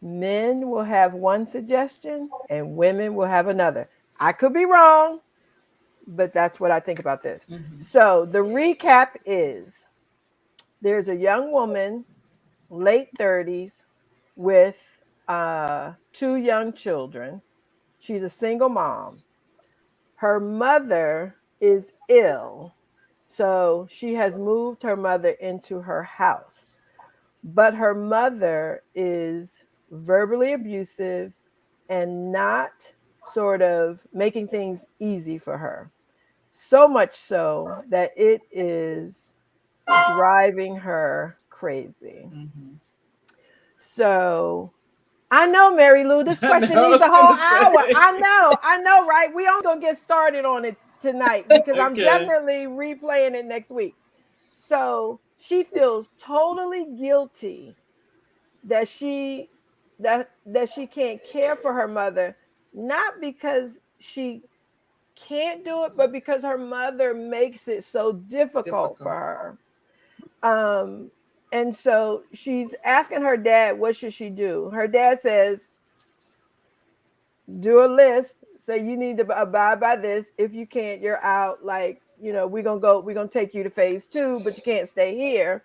men will have one suggestion and women will have another. I could be wrong, but that's what I think about this. Mm-hmm. So the recap is there's a young woman, late 30s, with two young children. She's a single mom. Her mother is ill, so she has moved her mother into her house. But her mother is verbally abusive and not sort of making things easy for her. So much so that it is driving her crazy. Mm-hmm. So I know, Mary Lou, this I know, question I needs was a whole gonna hour. say. I know, right? We only gonna get started on it tonight because I'm Okay. definitely replaying it next week. So she feels totally guilty that she can't care for her mother, not because she can't do it, but because her mother makes it so difficult for Difficult. her. Um, and so she's asking her dad, what should she do? Her dad says, do a list. Say you need to abide by this. If you can't, you're out. Like, we're gonna take you to phase 2, but you can't stay here.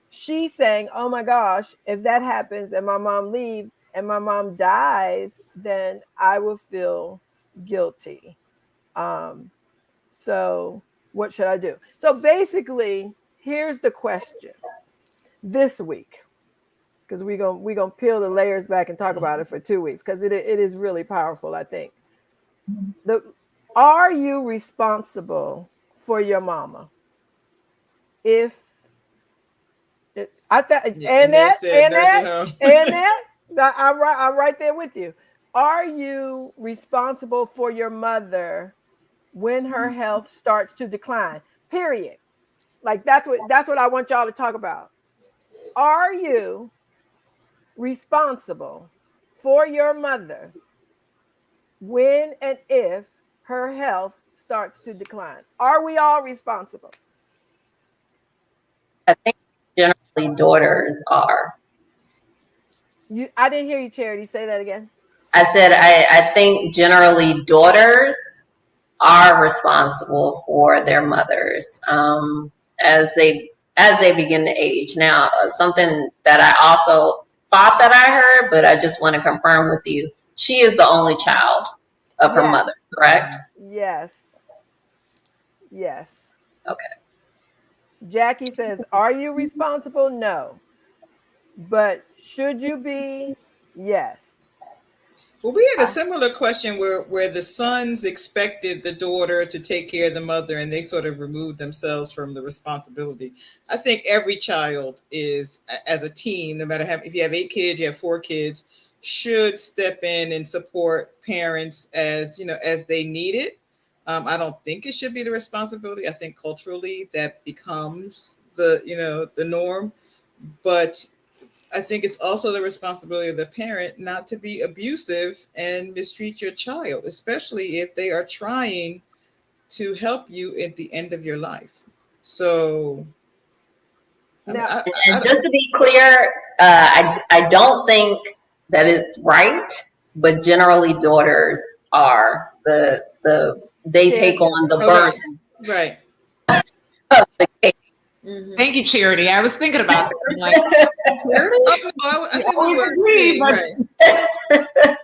She's saying, oh my gosh, if that happens and my mom leaves and my mom dies, then I will feel guilty. Um, so what should I do? So basically, here's the question this week, because we're gonna peel the layers back and talk about Mm-hmm. it for 2 weeks because it is really powerful, I think. The Are you responsible for your mama? If I thought Yeah, and that said nursing home. Annette, I'm right there with you. Are you responsible for your mother when her health starts to decline? Period. Like that's what I want y'all to talk about. Are you responsible for your mother when and if her health starts to decline? Are we all responsible? I think generally daughters are. I didn't hear you, Charity. Say that again. I said I think generally daughters are responsible for their mothers as they begin to age. Now, something that I also thought that I heard, but I just want to confirm with you: she is the only child of her Yes. mother, correct? Mhm. Yes. Yes. Okay. Jackie says, are you responsible? No. But should you be? Yes. Well, we had a I, similar question where the sons expected the daughter to take care of the mother, and they sort of removed themselves from the responsibility. I think every child is, as a team, no matter how, if you have 8 kids, you have 4 kids, should step in and support parents as as they need it. I don't think it should be the responsibility. I think culturally that becomes the norm, but I think it's also the responsibility of the parent not to be abusive and mistreat your child, especially if they are trying to help you at the end of your life. So, I mean, Now, And just to be clear, I don't think that it's right, but generally daughters are they take on the caregiver. right, burden right. of the case. Mm-hmm. Thank you, Charity. I was thinking about that. I'm like, Charity? Oh no, I We think we always were agree, agreeing, but right.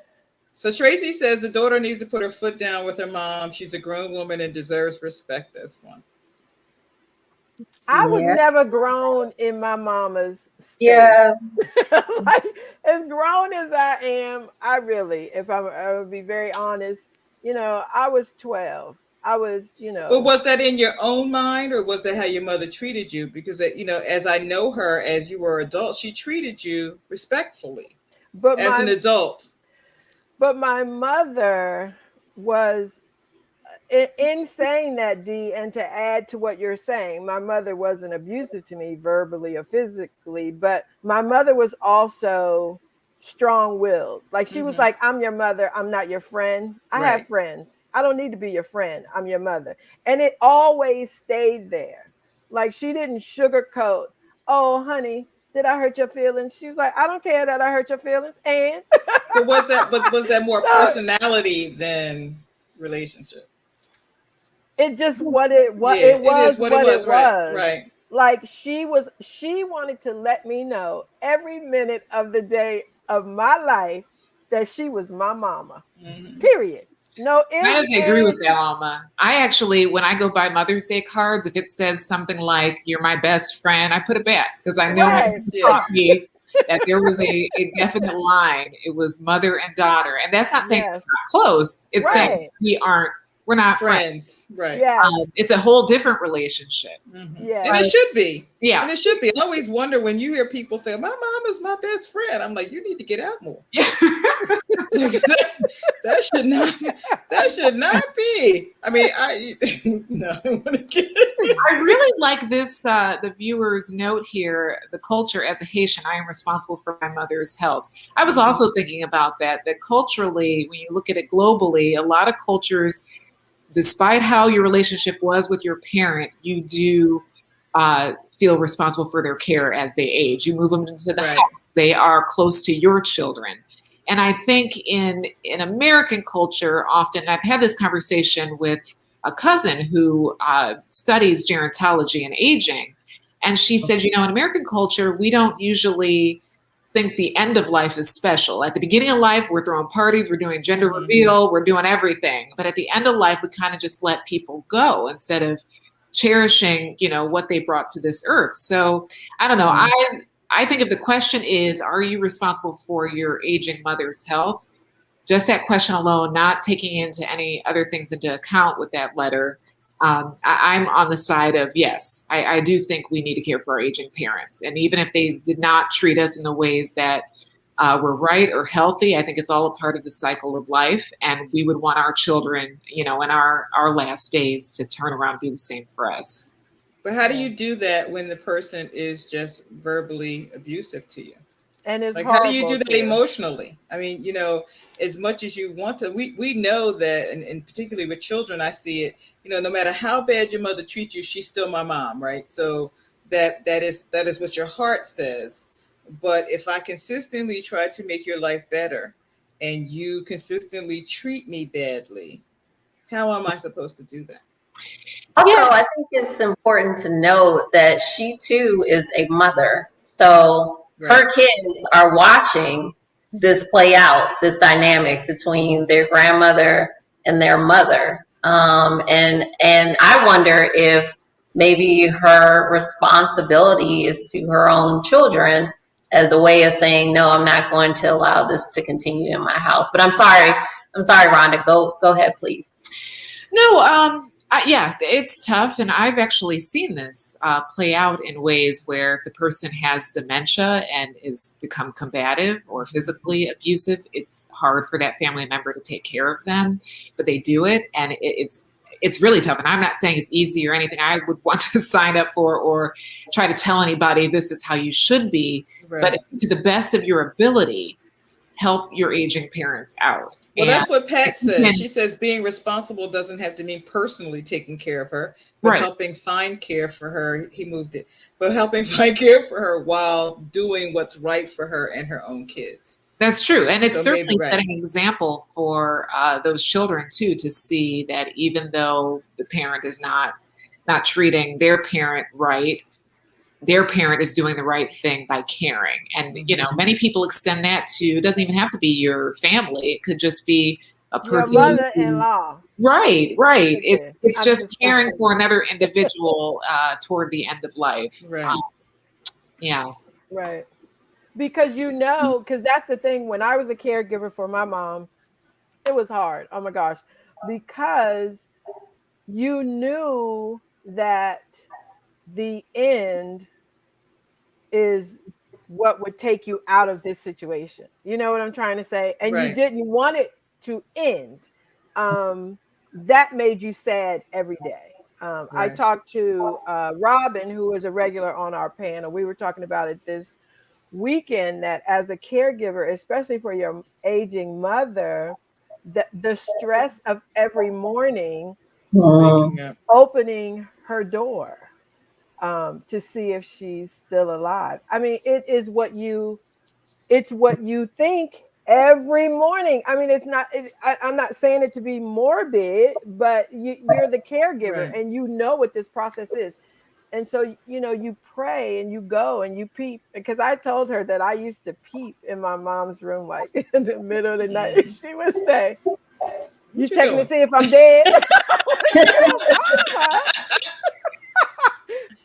So Tracy says the daughter needs to put her foot down with her mom. She's a grown woman and deserves respect. That's one. I was Yeah, never grown in my mama's space. yeah. Like, as grown as I am, I would be very honest, I was 12. I was, Well, was that in your own mind, or was that how your mother treated you? Because as I know her, as you were adult, she treated you respectfully but as an my adult. but my mother was, in saying that, D, and to add to what you're saying, my mother wasn't abusive to me verbally or physically, but my mother was also strong-willed. Like, she was Mm-hmm. like, I'm your mother, I'm not your friend. I have Right. friends. I don't need to be your friend. I'm your mother. And it always stayed there. Like, she didn't sugarcoat, oh, honey, did I hurt your feelings? She was like, I don't care that I hurt your feelings. And But was that more so personality than relationship? it just what Yeah, it it is was what it what it was. Right. was. Right. Like, she wanted to let me know every minute of the day of my life that she was my mama. Mm-hmm. Period. No I ifs, have to agree with ands. that, Alma. I actually, when I go buy Mother's Day cards, if it says something like "You're my best friend," I put it back because I know my Right. mom Yeah. taught me that there was a definite line. It was mother and daughter, and that's not saying Yes. we're not close. It's saying Right. we're not friends. Friends. Right. Yes. It's a whole different relationship. Mm-hmm. And Yes. it But should be. yeah, And it should be. I always wonder when you hear people say, "My mom is my best friend." I'm like, you need to get out more. yeah. that should not. That should not be. I mean, I no. I don't want to get. I really like this, the viewer's note here, the culture as a Haitian, I am responsible for my mother's health. I was also thinking about that culturally, when you look at it globally, a lot of cultures, despite how your relationship was with your parent, you do feel responsible for their care as they age. You move them into the Right. house. They are close to your children. And I think in American culture, often, and I've had this conversation with a cousin who studies gerontology and aging, and she said, in American culture, we don't usually think the end of life is special. At the beginning of life, we're throwing parties, we're doing gender Mm-hmm. reveal, we're doing everything. But at the end of life, we kind of just let people go instead of cherishing, what they brought to this earth. So I don't know. I think if the question is, are you responsible for your aging mother's health? Just that question alone, not taking into any other things into account with that letter, I'm on the side of yes. I do think we need to care for our aging parents. And even if they did not treat us in the ways that were right or healthy, I think it's all a part of the cycle of life. And we would want our children, in our last days to turn around and do the same for us. But how do you do that when the person is just verbally abusive to you? And it's Like, how do you horrible do that too. emotionally? I mean, as much as you want to, we know that, and particularly with children, I see it. No matter how bad your mother treats you, she's still my mom, right? So that is what your heart says. But if I consistently try to make your life better, and you consistently treat me badly, how am I supposed to do that? Also, Yeah. I think it's important to note that she too is a mother. So Right. her kids are watching this play out, this dynamic between their grandmother and their mother. And I wonder if maybe her responsibility is to her own children as a way of saying, no, I'm not going to allow this to continue in my house. But I'm sorry, Rhonda, go ahead, please. No, Yeah, it's tough. And I've actually seen this play out in ways where if the person has dementia and is become combative or physically abusive, it's hard for that family member to take care of them, but they do it. And it's really tough. And I'm not saying it's easy or anything I would want to sign up for or try to tell anybody this is how you should be. Right. But to the best of your ability, help your aging parents out. Well, And that's what Pat says. can, She says being responsible doesn't have to mean personally taking care of her, but right. helping find care for her. He moved it, but helping find care for her while doing what's right for her and her own kids. That's true. And it's So maybe certainly right. setting an example for those children too, to see that even though the parent is not treating their parent right, their parent is doing the right thing by caring. And, you know, many people extend that to, it doesn't even have to be your family. It could just be a Your person. mother-in-law. Right. It's I'm just caring for another individual toward the end of life. Right. Yeah. Right. Because because that's the thing. When I was a caregiver for my mom, it was hard. Oh my gosh. Because you knew that the end is what would take you out of this situation. You know what I'm trying to say? And Right. you didn't want it to end. That made you sad every day. I Right. talked to Robin, who is a regular on our panel. We were talking about it this weekend, that as a caregiver, especially for your aging mother, the stress of every morning Waking up. opening her door to see if she's still alive. I mean, it's what you think every morning. I mean, I'm not saying it to be morbid, but you're the caregiver Right. and you know what this process is. And so, you pray and you go and you peep, because I told her that I used to peep in my mom's room, like in the middle of the night. She would say, "You What you checking to doing? see if I'm dead?"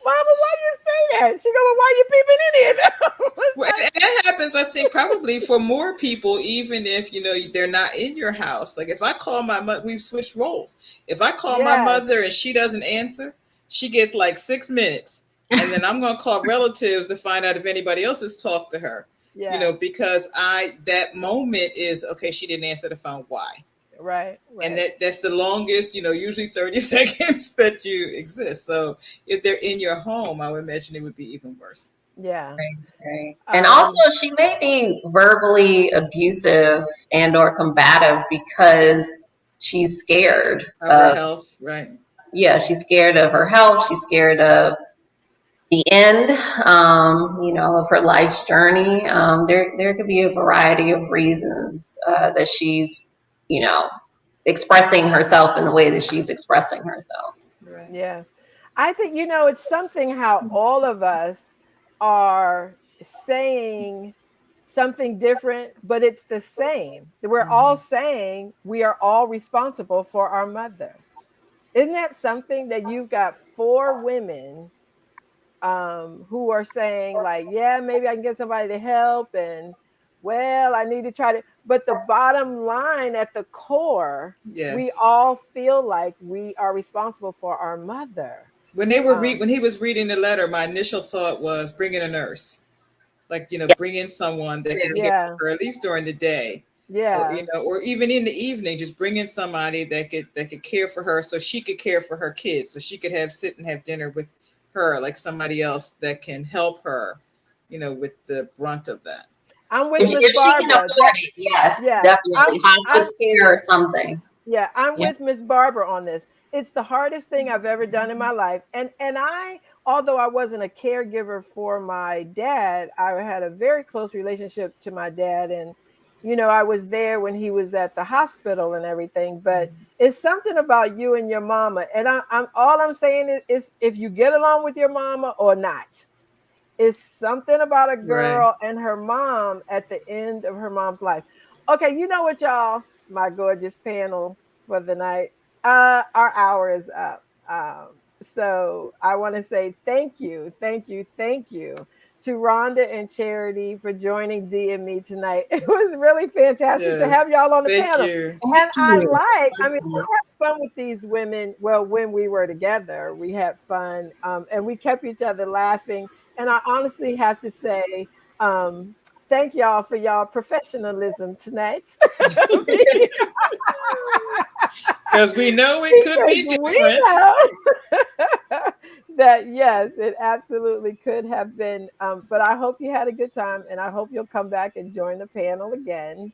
Mama, Mama, why you say that? She go, "Well, why you peeping in here?" Well, and that happens, I think, probably for more people, even if they're not in your house. Like if I call my mother, we've switched roles. If I call my Yes. mother and she doesn't answer, she gets like 6 minutes, and then I'm going to call relatives to find out if anybody else has talked to her. Yeah. Because that moment is okay. She didn't answer the phone. Why? Right. And that's the longest, usually 30 seconds that you exist. So if they're in your home, I would imagine it would be even worse. Yeah. Right. And also she may be verbally abusive and or combative because she's scared of her health, right? Yeah, she's scared of her health. She's scared of the end, of her life's journey. There could be a variety of reasons that she's, expressing herself in the way that she's expressing herself. Right. Yeah. I think, it's something how all of us are saying something different, but it's the same. We're all saying we are all responsible for our mother. Isn't that something that you've got 4 women who are saying, like, yeah, maybe I can get somebody to help, and well, I need to try to, but the bottom line at the core, Yes. we all feel like we are responsible for our mother. When they were when he was reading the letter, my initial thought was bring in a nurse. Like, bring in someone that can care for her, at least during the day. Yeah. Or even in the evening, just bring in somebody that could care for her, so she could care for her kids, so she could sit and have dinner with her, like somebody else that can help her, with the brunt of that. I'm with If Miss she can Barbara. afford it, yes, definitely. Hospice care or something. Yeah, I'm with Miss Barbara on this. It's the hardest thing I've ever done in my life. And although I wasn't a caregiver for my dad, I had a very close relationship to my dad. And, I was there when he was at the hospital and everything. But it's something about you and your mama. And all I'm saying is if you get along with your mama or not. It's something about a girl and her mom at the end of her mom's life. Okay, you know what, y'all? My gorgeous panel for the night. Our hour is up. So I want to say thank you to Rhonda and Charity for joining Dee and me tonight. It was really fantastic to have y'all on the panel. You. And I have fun with these women. Well, when we were together, we had fun, and we kept each other laughing. And I honestly have to say, um, thank y'all for y'all professionalism tonight. Because we know it could Because be we different. know that yes, it absolutely could have been. But I hope you had a good time, and I hope you'll come back and join the panel again.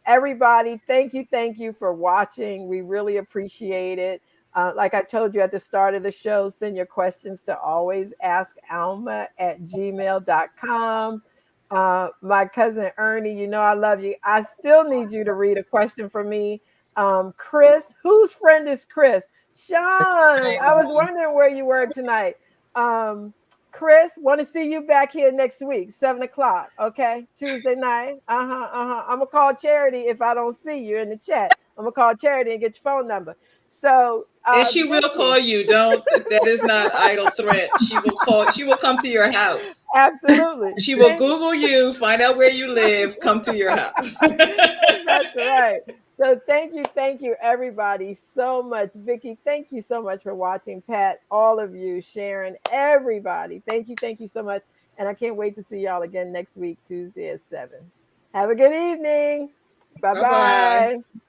Everybody, thank you for watching. We really appreciate it. Like I told you at the start of the show, send your questions to always ask Alma at gmail.com. My cousin Ernie, you know I love you. I still need you to read a question for me. Chris, whose friend is Chris? Sean, I was wondering where you were tonight. Chris, want to see you back here next week, 7 o'clock. Okay, Tuesday night. I'm gonna call Charity if I don't see you in the chat. I'm gonna call Charity and get your phone number. So, And she will Vicky, call you. Don't, that is not idle threat. She will call, she will come to your house. absolutely. She will Google you, find out where you live, come to your house. That's right. So thank you, everybody, so much. Vicky, thank you so much for watching. Pat, all of you, Sharon, everybody, thank you so much. And I can't wait to see y'all again next week, Tuesday at 7. Have a good evening. Bye Bye bye. bye.